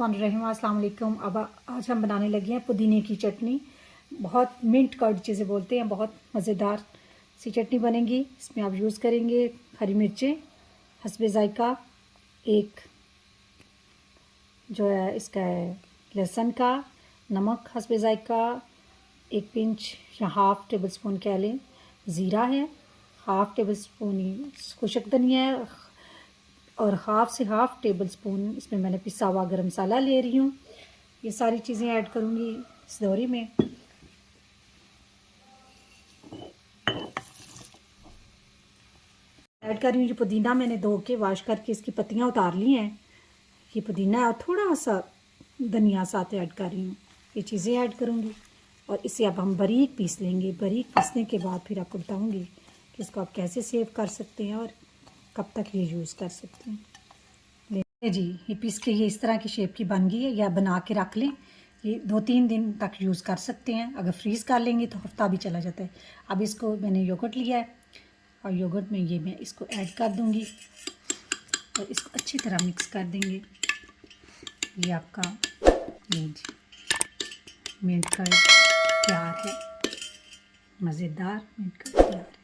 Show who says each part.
Speaker 1: बिस्मिल्लाहिर्रहमानिर्रहीम। अस्सलाम वालेकुम। अब आज हम बनाने लगे हैं पुदीने की चटनी। बहुत मिंट कर्ड जिसे बोलते हैं, बहुत मज़ेदार सी चटनी बनेगी। इसमें आप यूज़ करेंगे हरी मिर्चें हस्बे ज़ायका, एक जो है इसका है लहसुन का, नमक हस्बे ज़ायका, एक पिंच या हाफ़ टेबल स्पून कह लें ज़ीरा है, हाफ़ टेबल स्पून खुशक धनिया है और हाफ़ टेबल स्पून इसमें मैंने पिसा हुआ गरम मसाला ले रही हूँ। ये सारी चीज़ें ऐड करूँगी इस दौरी में। ऐड कर रही हूँ। ये पुदीना मैंने धो के वाश करके इसकी पत्तियाँ उतार ली हैं। ये पुदीना और थोड़ा सा धनिया साथ ऐड कर रही हूँ। ये चीज़ें ऐड करूँगी और इसे अब हम बारीक पीस लेंगे। बारीक पीसने के बाद फिर आपको बताऊँगी कि इसको आप कैसे सेव कर सकते हैं और कब तक ये यूज़ कर सकते हैं। जी, ये पीस के ये इस तरह की शेप की बन गई है, या बना के रख लें। ये 2-3 दिन तक यूज़ कर सकते हैं। अगर फ्रीज़ कर लेंगे तो हफ्ता भी चला जाता है। अब इसको मैंने योगर्ट लिया है और योगर्ट में ये मैं इसको ऐड कर दूंगी और इसको अच्छी तरह मिक्स कर देंगे। ये आपका ये जी मिंट कर्ड तैयार है, मज़ेदार मिंट कर्ड तैयार है।